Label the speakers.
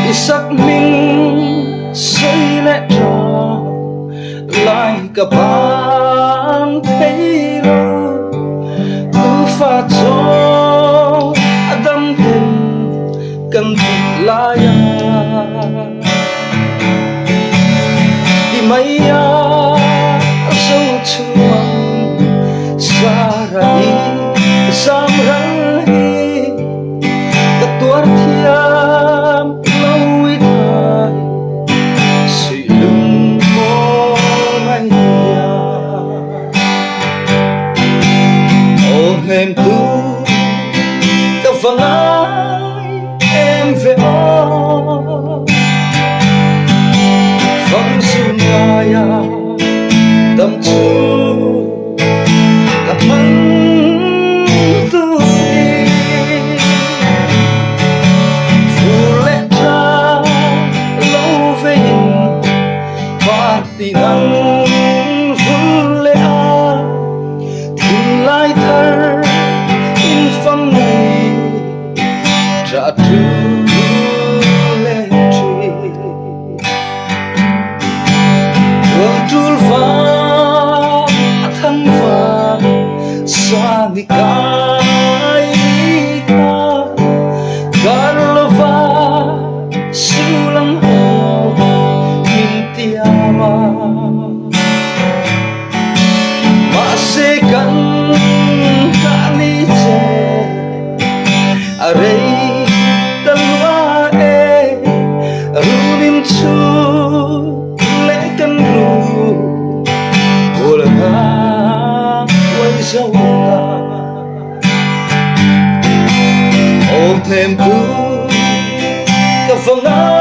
Speaker 1: Isak mình xây lẽ trò lại cả ban thấy lâu cứ pha cho adam tình cần thịt lại di maya sâu chuông sa rai sam rai ketuar thiam lâu thai suy lưng mô ngay ôm em tu ta vắng ai em về ô vắng xuân ngaya tâm chú gặp thân thì nắng vun lệ thì lại thơ in phong này trả trừ lệ truy hương trul va thân va xa đi cái ta garlo va su lăng hồ Masekan kali je Arei talwa runim chu lekan ru Olga wai zawta O tempo ka vanga